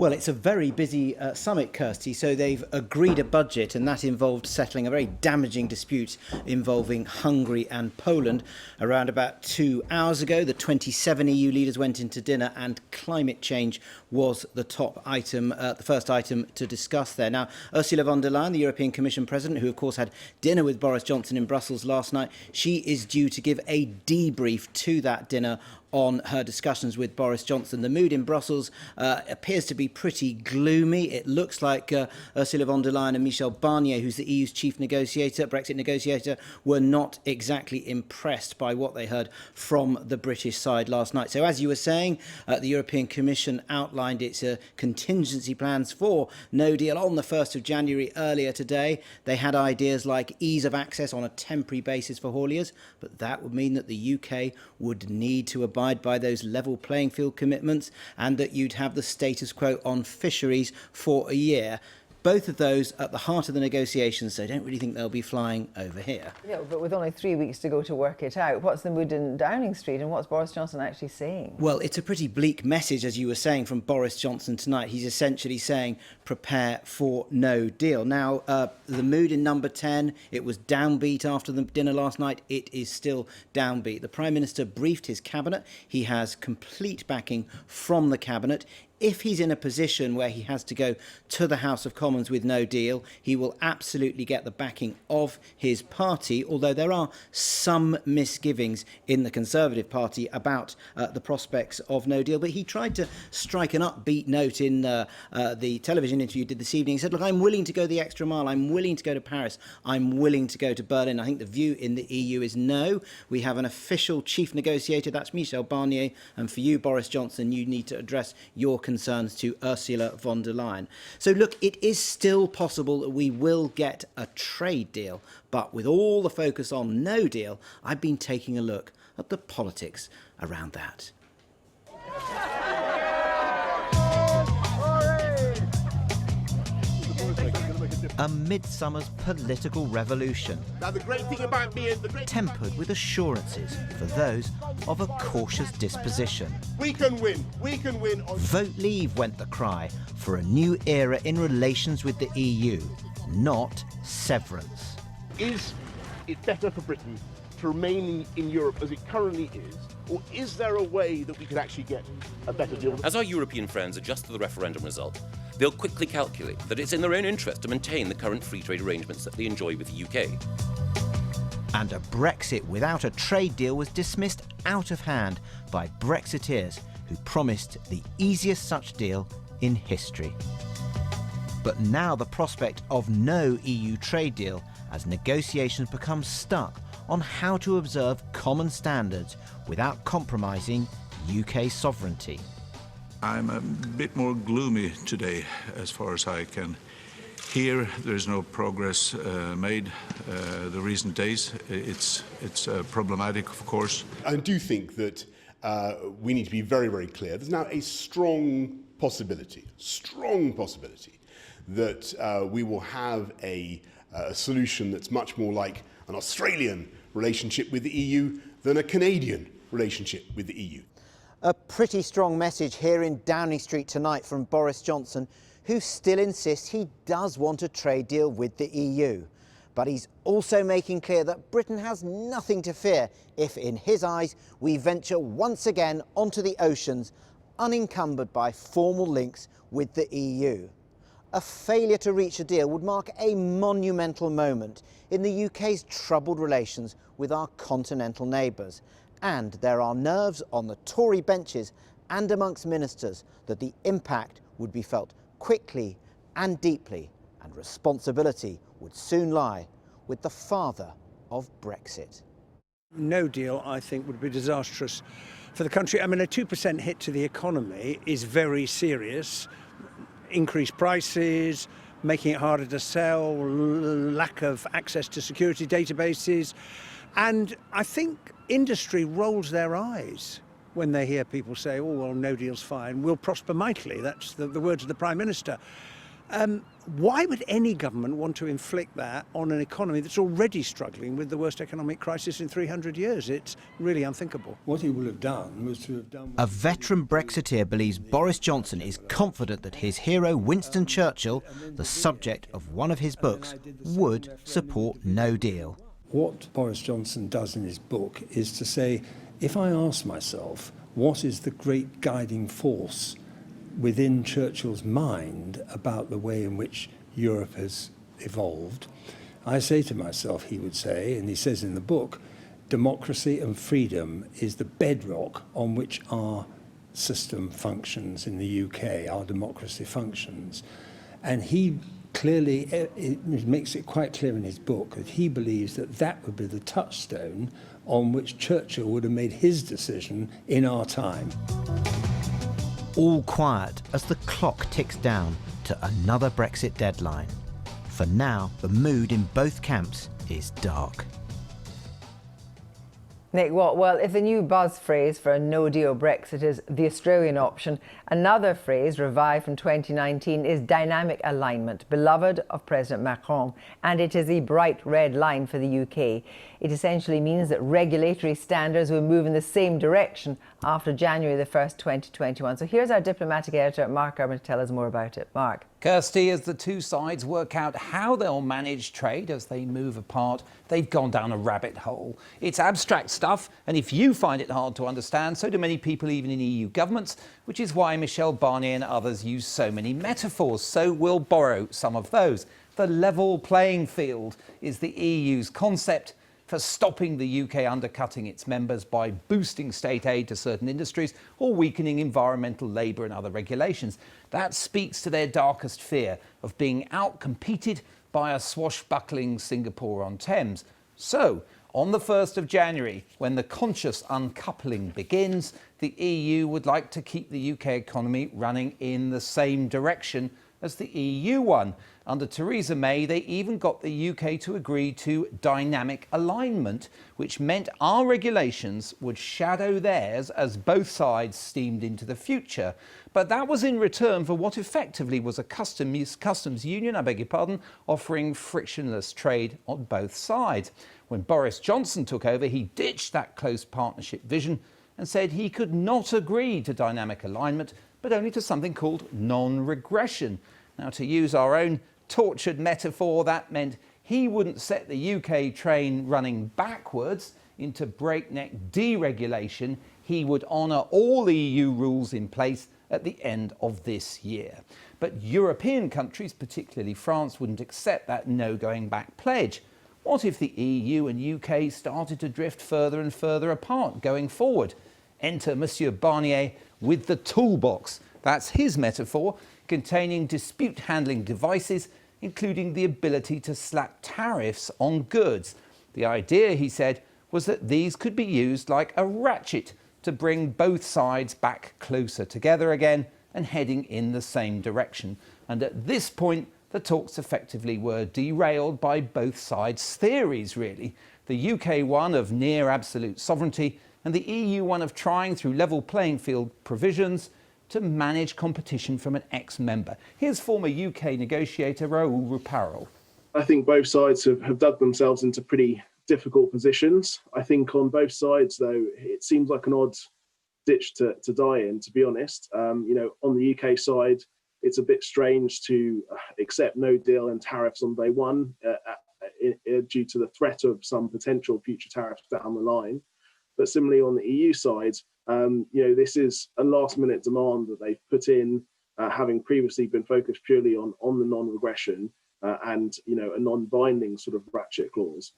Well, it's a very busy summit, Kirsty, so they've agreed a budget, and that involved settling a very damaging dispute involving Hungary and Poland. Around about 2 hours ago, the 27 EU leaders went into dinner, and climate change was the top item, the first item to discuss there. Now, Ursula von der Leyen, the European Commission President, who of course had dinner with Boris Johnson in Brussels last night, she is due to give a debrief to that dinner on her discussions with Boris Johnson. The mood in Brussels appears to be pretty gloomy. It looks like Ursula von der Leyen and Michel Barnier, who's the EU's chief negotiator, Brexit negotiator, were not exactly impressed by what they heard from the British side last night. So as you were saying, the European Commission outlined its contingency plans for no deal on the 1st of January earlier today. They had ideas like ease of access on a temporary basis for hauliers, but that would mean that the UK would need to abide by those level playing field commitments, and that you'd have the status quo on fisheries for a year. Both of those at the heart of the negotiations, so I don't really think they'll be flying over here. Yeah, but with only 3 weeks to go to work it out, what's the mood in Downing Street, and what's Boris Johnson actually saying? Well, it's a pretty bleak message, as you were saying, from Boris Johnson tonight. He's essentially saying, prepare for no deal. Now, the mood in number 10, it was downbeat after the dinner last night. It is still downbeat. The Prime Minister briefed his cabinet. He has complete backing from the cabinet. If he's in a position where he has to go to the House of Commons with no deal, he will absolutely get the backing of his party, although there are some misgivings in the Conservative Party about the prospects of no deal. But he tried to strike an upbeat note in the television interview he did this evening. He said, look, I'm willing to go the extra mile. I'm willing to go to Paris. I'm willing to go to Berlin. I think the view in the EU is no. We have an official chief negotiator, that's Michel Barnier, and for you, Boris Johnson, you need to address your concerns to Ursula von der Leyen. So look, it is still possible that we will get a trade deal, but with all the focus on no deal, I've been taking a look at the politics around that. A midsummer's political revolution. Now the great thing about me is tempered with assurances for those of a cautious disposition. We can win. We can win. Vote Leave went the cry for a new era in relations with the EU, not severance. Is it better for Britain to remain in Europe as it currently is, or is there a way that we could actually get a better deal? As our European friends adjust to the referendum result, they'll quickly calculate that it's in their own interest to maintain the current free trade arrangements that they enjoy with the UK. And a Brexit without a trade deal was dismissed out of hand by Brexiteers who promised the easiest such deal in history. But now the prospect of no EU trade deal as negotiations become stuck on how to observe common standards without compromising UK sovereignty. I'm a bit more gloomy today, as far as I can hear. There's no progress made the recent days. It's problematic, of course. I do think that we need to be very, very clear. There's now a strong possibility that we will have a solution that's much more like an Australian relationship with the EU than a Canadian relationship with the EU. A pretty strong message here in Downing Street tonight from Boris Johnson, who still insists he does want a trade deal with the EU. But he's also making clear that Britain has nothing to fear if, in his eyes, we venture once again onto the oceans, unencumbered by formal links with the EU. A failure to reach a deal would mark a monumental moment in the UK's troubled relations with our continental neighbours. And there are nerves on the Tory benches and amongst ministers that the impact would be felt quickly and deeply, and responsibility would soon lie with the father of Brexit. No deal, I think, would be disastrous for the country. I mean, a 2% hit to the economy is very serious. Increased prices, making it harder to sell, lack of access to security databases. And I think industry rolls their eyes when they hear people say, oh, well, no deal's fine, we'll prosper mightily. That's the words of the Prime Minister. Why would any government want to inflict that on an economy that's already struggling with the worst economic crisis in 300 years? It's really unthinkable. What he would have done was to have done... A veteran Brexiteer believes Boris Johnson is confident that his hero Winston Churchill, the subject of one of his books, would support no deal. What Boris Johnson does in his book is to say, if I ask myself, what is the great guiding force within Churchill's mind about the way in which Europe has evolved, I say to myself, he would say, and he says in the book, democracy and freedom is the bedrock on which our system functions in the UK, our democracy functions. And he clearly, it makes it quite clear in his book that he believes that that would be the touchstone on which Churchill would have made his decision in our time. All quiet as the clock ticks down to another Brexit deadline. For now, the mood in both camps is dark. Nick, what? Well, if the new buzz phrase for a no-deal Brexit is the Australian option, another phrase revived from 2019 is dynamic alignment, beloved of President Macron, and it is a bright red line for the UK. It essentially means that regulatory standards will move in the same direction after January the 1st, 2021. So here's our diplomatic editor, Mark Urban, to tell us more about it. Mark. Kirsty, as the two sides work out how they'll manage trade as they move apart, they've gone down a rabbit hole. It's abstract stuff, and if you find it hard to understand, so do many people even in EU governments, which is why Michel Barnier and others use so many metaphors. So we'll borrow some of those. The level playing field is the EU's concept for stopping the UK undercutting its members by boosting state aid to certain industries or weakening environmental, labour and other regulations. That speaks to their darkest fear of being outcompeted by a swashbuckling Singapore-on-Thames. So, on the 1st of January, when the conscious uncoupling begins, the EU would like to keep the UK economy running in the same direction as the EU one. Under Theresa May, they even got the UK to agree to dynamic alignment, which meant our regulations would shadow theirs as both sides steamed into the future. But that was in return for what effectively was a customs union, offering frictionless trade on both sides. When Boris Johnson took over, he ditched that close partnership vision and said he could not agree to dynamic alignment, but only to something called non-regression. Now, to use our own tortured metaphor, that meant he wouldn't set the UK train running backwards into breakneck deregulation. He would honour all EU rules in place at the end of this year. But European countries, particularly France, wouldn't accept that no going back pledge. What if the EU and UK started to drift further and further apart going forward? Enter Monsieur Barnier with the toolbox. That's his metaphor, containing dispute handling devices, including the ability to slap tariffs on goods. The idea, he said, was that these could be used like a ratchet to bring both sides back closer together again and heading in the same direction. And at this point, the talks effectively were derailed by both sides' theories, really. The UK one of near absolute sovereignty and the EU one of trying through level playing field provisions to manage competition from an ex-member. Here's former UK negotiator Raoul Ruparel. I think both sides have dug themselves into pretty difficult positions. I think on both sides, though, it seems like an odd ditch to die in, to be honest. On the UK side, it's a bit strange to accept no deal and tariffs on day one due to the threat of some potential future tariffs down the line. But similarly on the EU side, this is a last-minute demand that they've put in, having previously been focused purely on the non-regression and a non-binding sort of ratchet clause.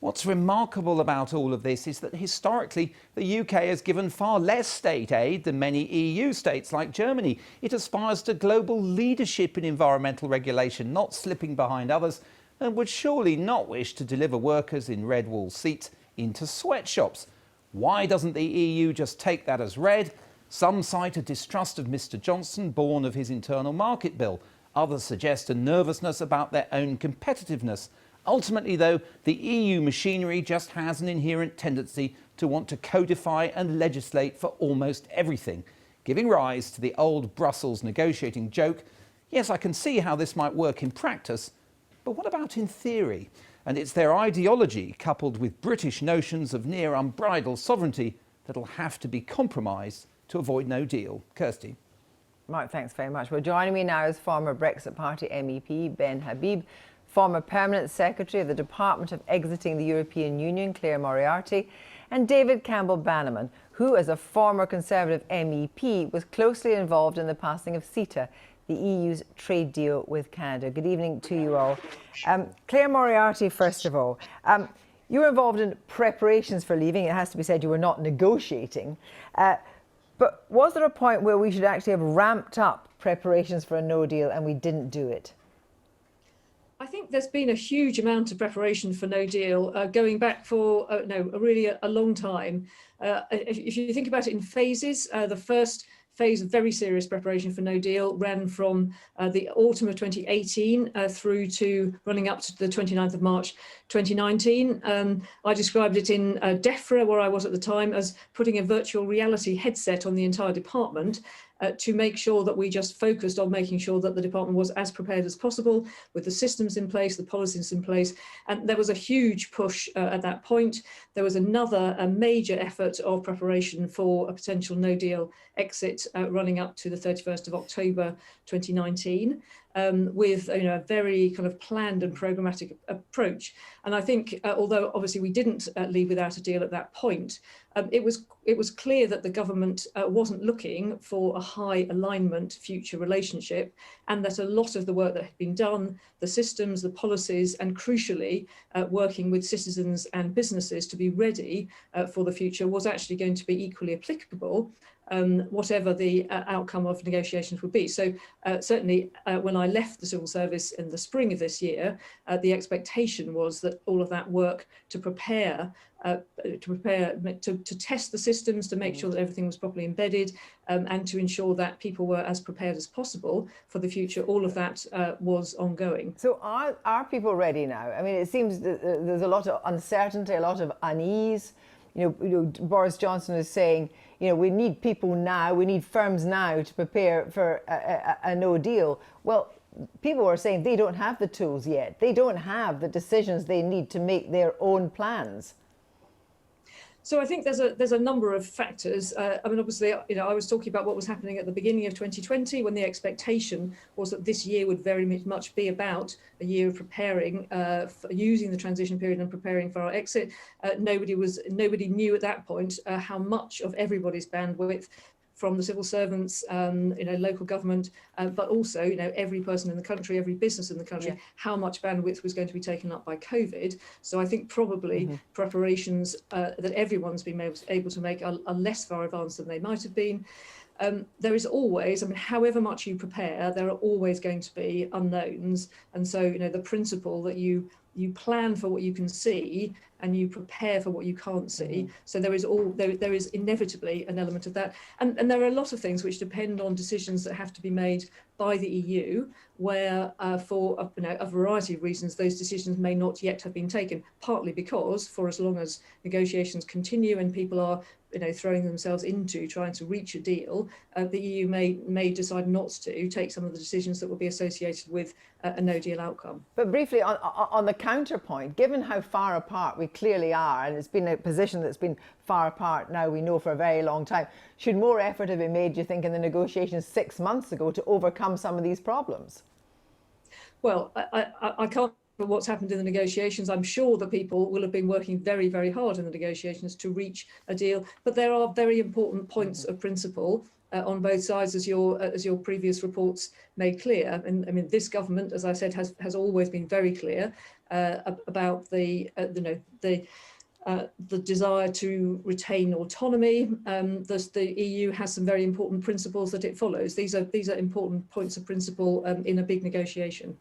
What's remarkable about all of this is that historically the UK has given far less state aid than many EU states like Germany. It aspires to global leadership in environmental regulation, not slipping behind others, and would surely not wish to deliver workers in red wall seats into sweatshops. Why doesn't the EU just take that as read? Some cite a distrust of Mr Johnson born of his internal market bill. Others suggest a nervousness about their own competitiveness. Ultimately, though, the EU machinery just has an inherent tendency to want to codify and legislate for almost everything, giving rise to the old Brussels negotiating joke, Yes, I can see how this might work in practice, but what about in theory? And it's their ideology, coupled with British notions of near unbridled sovereignty, that'll have to be compromised to avoid no deal. Kirsty. Mark, thanks very much. Well, joining me now is former Brexit Party MEP Ben Habib, former Permanent Secretary of the Department of Exiting the European Union, Claire Moriarty, and David Campbell-Bannerman, who, as a former Conservative MEP, was closely involved in the passing of CETA, the EU's trade deal with Canada. Good evening to you all. Claire Moriarty, first of all. You were involved in preparations for leaving. It has to be said you were not negotiating. But was there a point where we should actually have ramped up preparations for a no deal and we didn't do it? I think there's been a huge amount of preparation for no deal going back for really a long time. If you think about it in phases, the first phase of very serious preparation for no deal ran from the autumn of 2018 through to running up to the 29th of March 2019. I described it in DEFRA, where I was at the time, as putting a virtual reality headset on the entire department to make sure that we just focused on making sure that the department was as prepared as possible with the systems in place, the policies in place. And there was a huge push at that point. There was another major effort of preparation for a potential no deal exit running up to the 31st of October 2019. With a very kind of planned and programmatic approach. And I think, although obviously we didn't leave without a deal at that point, it was clear that the government wasn't looking for a high alignment future relationship, and that a lot of the work that had been done, the systems, the policies, and crucially working with citizens and businesses to be ready for the future was actually going to be equally applicable, whatever the outcome of negotiations would be. So certainly when I left the civil service in the spring of this year, the expectation was that all of that work to test the systems, to make sure that everything was properly embedded, and to ensure that people were as prepared as possible for the future, all of that was ongoing. So are people ready now? I mean, it seems that there's a lot of uncertainty, a lot of unease. Boris Johnson is saying, we need people now, we need firms now to prepare for a no deal. Well, people are saying they don't have the tools yet. They don't have the decisions they need to make their own plans. So I think there's a number of factors. I mean, obviously, I was talking about what was happening at the beginning of 2020, when the expectation was that this year would very much be about a year of preparing, for using the transition period and preparing for our exit. Nobody knew at that point how much of everybody's bandwidth, from the civil servants, local government, but also, every person in the country, every business in the country, how much bandwidth was going to be taken up by COVID. So I think probably preparations that everyone's been able to make are less far advanced than they might have been. There is always, however much you prepare, there are always going to be unknowns. And so, the principle that you plan for what you can see and you prepare for what you can't see. So there is inevitably an element of that. And there are a lot of things which depend on decisions that have to be made by the EU, where for a variety of reasons, those decisions may not yet have been taken, partly because for as long as negotiations continue and people are throwing themselves into trying to reach a deal, the EU may decide not to take some of the decisions that will be associated with a no deal outcome. But briefly, on the counterpoint, given how far apart we clearly are, and it's been a position that's been far apart now, we know, for a very long time, should more effort have been made, do you think, in the negotiations 6 months ago to overcome some of these problems? Well, I can't for what's happened in the negotiations. I'm sure that people will have been working very, very hard in the negotiations to reach a deal, but there are very important points of principle on both sides, as your previous reports made clear. And I mean, this government, as I said, has always been very clear about the desire to retain autonomy. The EU has some very important principles that it follows. These are important points of principle in a big negotiation.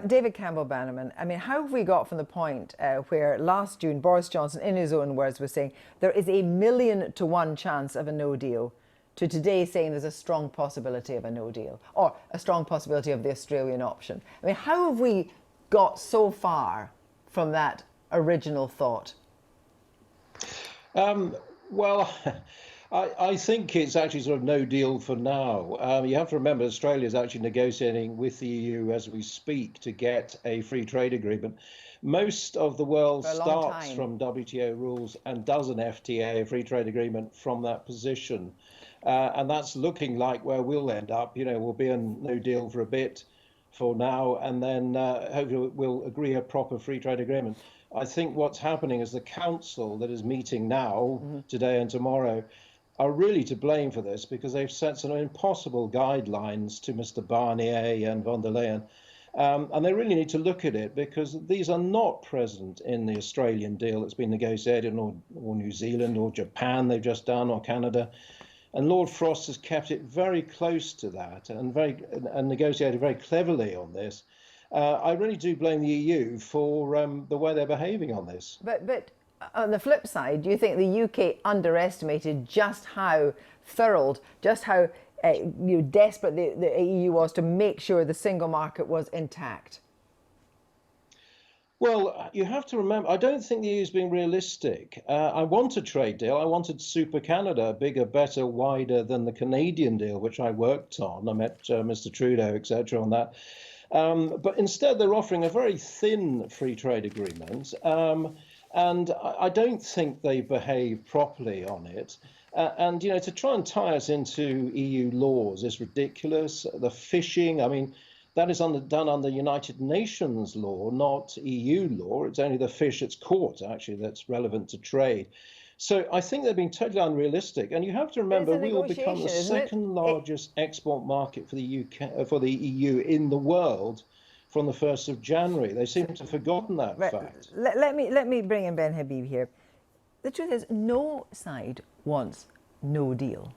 David Campbell-Bannerman, I mean, how have we got from the point where last June Boris Johnson, in his own words, was saying there is 1,000,000 to 1 chance of a no deal, to today saying there's a strong possibility of a no deal, or a strong possibility of the Australian option? I mean, how have we got so far from that original thought? Well, I think it's actually sort of no deal for now. You have to remember Australia is actually negotiating with the EU as we speak to get a free trade agreement. Most of the world starts from WTO rules and does an FTA, a free trade agreement, from that position. And that's looking like where we'll end up. You know, we'll be in no deal for a bit for now, and then hopefully we'll agree a proper free trade agreement. I think what's happening is the council that is meeting now, today and tomorrow, are really to blame for this, because they've set some impossible guidelines to Mr. Barnier and von der Leyen. And they really need to look at it, because these are not present in the Australian deal that's been negotiated, or New Zealand, or Japan they've just done, or Canada. And Lord Frost has kept it very close to that and negotiated very cleverly on this. I really do blame the EU for the way they're behaving on this. But on the flip side, do you think the UK underestimated just how thorough, just how desperate the EU was to make sure the single market was intact? Well, you have to remember, I don't think the EU is being realistic. I want a trade deal. I wanted Super Canada, bigger, better, wider than the Canadian deal, which I worked on. I met Mr. Trudeau, etc. on that. But instead, they're offering a very thin free trade agreement. And I don't think they behave properly on it. And, you know, to try and tie us into EU laws is ridiculous. The fishing, I mean, that is done under United Nations law, not EU law. It's only the fish that's caught, actually, that's relevant to trade. So I think they're being totally unrealistic. And you have to remember, we will become the second largest export market for the UK, for the EU in the world from the 1st of January. They seem to have forgotten that fact. Let me bring in Ben Habib here. The truth is, no side wants no deal.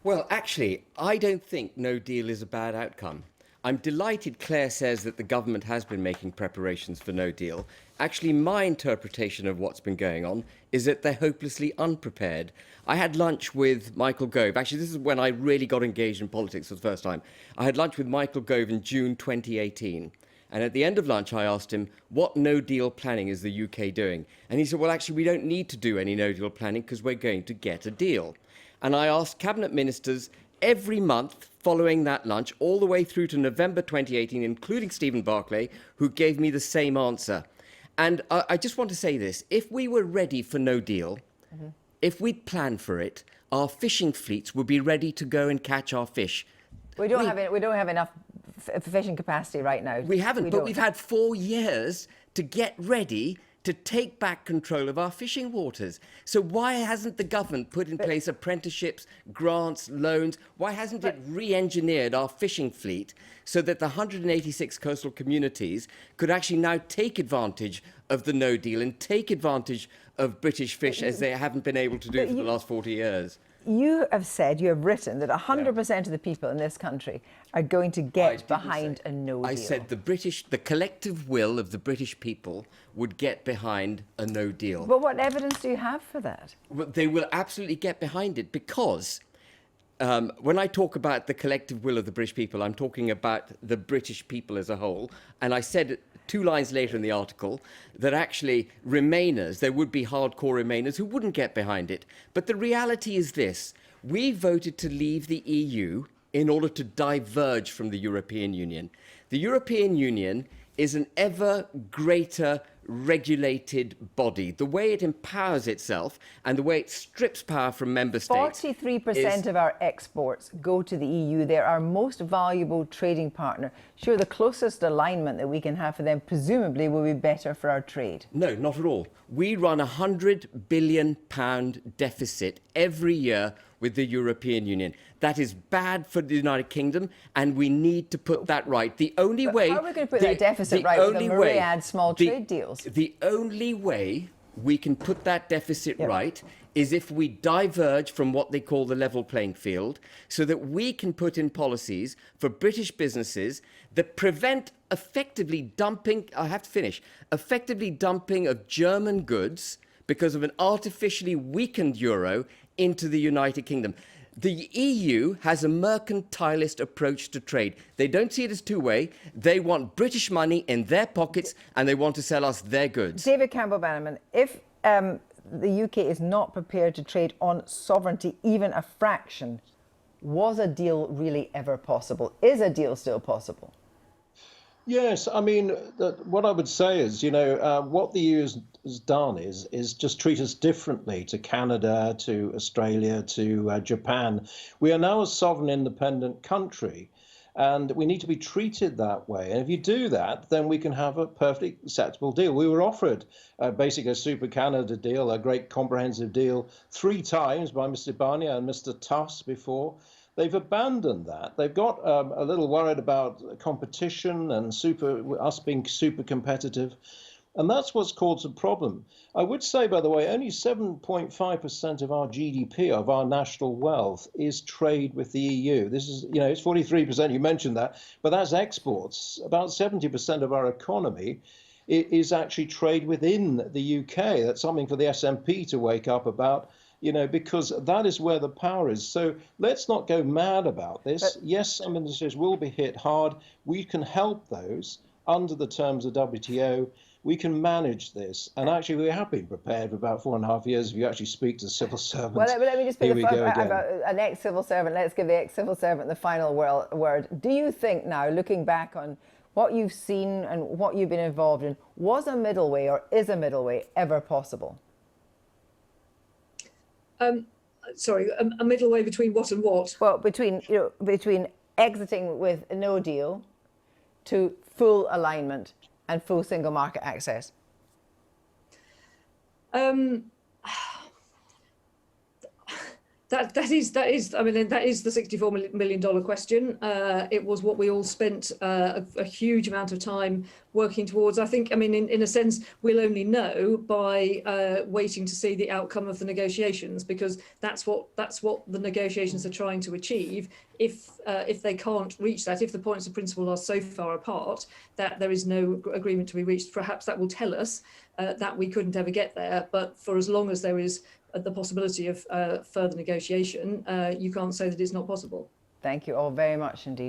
Well, actually, I don't think no deal is a bad outcome. I'm delighted Claire says that the government has been making preparations for no deal. Actually, my interpretation of what's been going on is that they're hopelessly unprepared. I had lunch with Michael Gove. Actually, this is when I really got engaged in politics for the first time. I had lunch with Michael Gove in June 2018. And at the end of lunch, I asked him, what no-deal planning is the UK doing? And he said, well, actually, we don't need to do any no-deal planning because we're going to get a deal. And I asked cabinet ministers every month following that lunch, all the way through to November 2018, including Stephen Barclay, who gave me the same answer. And I just want to say this. If we were ready for no deal, if we'd planned for it, our fishing fleets would be ready to go and catch our fish. We don't have enough fishing capacity right now. We haven't, but we've had 4 years to get ready to take back control of our fishing waters. So why hasn't the government put in place apprenticeships, grants, loans? Why hasn't it re-engineered our fishing fleet so that the 186 coastal communities could actually now take advantage of the no deal and take advantage of British fish as they haven't been able to do for the last 40 years? You have said, you have written that 100% of the people in this country are going to get behind a no deal. I said the collective will of the British people would get behind a no deal. But what evidence do you have for that? Well, they will absolutely get behind it because when I talk about the collective will of the British people, I'm talking about the British people as a whole. And I said 2 lines later in the article that actually Remainers, there would be hardcore Remainers who wouldn't get behind it. But the reality is this: we voted to leave the EU in order to diverge from the European Union. The European Union is an ever greater regulated body. The way it empowers itself and the way it strips power from member states. 43% of our exports go to the EU. They're our most valuable trading partner. Sure, the closest alignment that we can have for them presumably will be better for our trade. No, not at all. We run £100 billion deficit every year with the European Union. That is bad for the United Kingdom, and we need to put that right. The only way... How are we going to put that deficit right with the myriad small trade deals? The only way we can put that deficit right is if we diverge from what they call the level playing field, so that we can put in policies for British businesses that prevent effectively dumping of German goods because of an artificially weakened euro into the United Kingdom. The EU has a mercantilist approach to trade. They don't see it as two-way. They want British money in their pockets and they want to sell us their goods. David Campbell-Bannerman, if the UK is not prepared to trade on sovereignty, even a fraction. Was a deal really ever possible? Is a deal still possible? Yes, I mean, what I would say is, what the EU has done is just treat us differently to Canada, to Australia, to Japan. We are now a sovereign, independent country, and we need to be treated that way. And if you do that, then we can have a perfectly acceptable deal. We were offered basically a Super Canada deal, a great comprehensive deal, 3 times by Mr. Barnier and Mr. Tusk before. They've abandoned that. They've got a little worried about competition and us being super competitive. And that's what's caused a problem. I would say, by the way, only 7.5% of our GDP, of our national wealth, is trade with the EU. This is, it's 43%, you mentioned that, but that's exports. About 70% of our economy is actually trade within the UK. That's something for the SNP to wake up about. Because that is where the power is. So let's not go mad about this. Yes, some industries will be hit hard. We can help those under the terms of WTO. We can manage this. And actually, we have been prepared for about 4.5 years if you actually speak to civil servants. Well, let me just put an ex-civil servant. Let's give the ex-civil servant the final word. Do you think now, looking back on what you've seen and what you've been involved in, was a middle way or is a middle way ever possible? Sorry, a middle way between what and what? Well, between exiting with no deal to full alignment and full single market access. That is the $64 million question. It was what we all spent a huge amount of time working towards. I think, in a sense, we'll only know by waiting to see the outcome of the negotiations, because that's what the negotiations are trying to achieve. If they can't reach that, if the points of principle are so far apart that there is no agreement to be reached, perhaps that will tell us that we couldn't ever get there. But for as long as there is the possibility of further negotiation, you can't say that it's not possible. Thank you all very much indeed.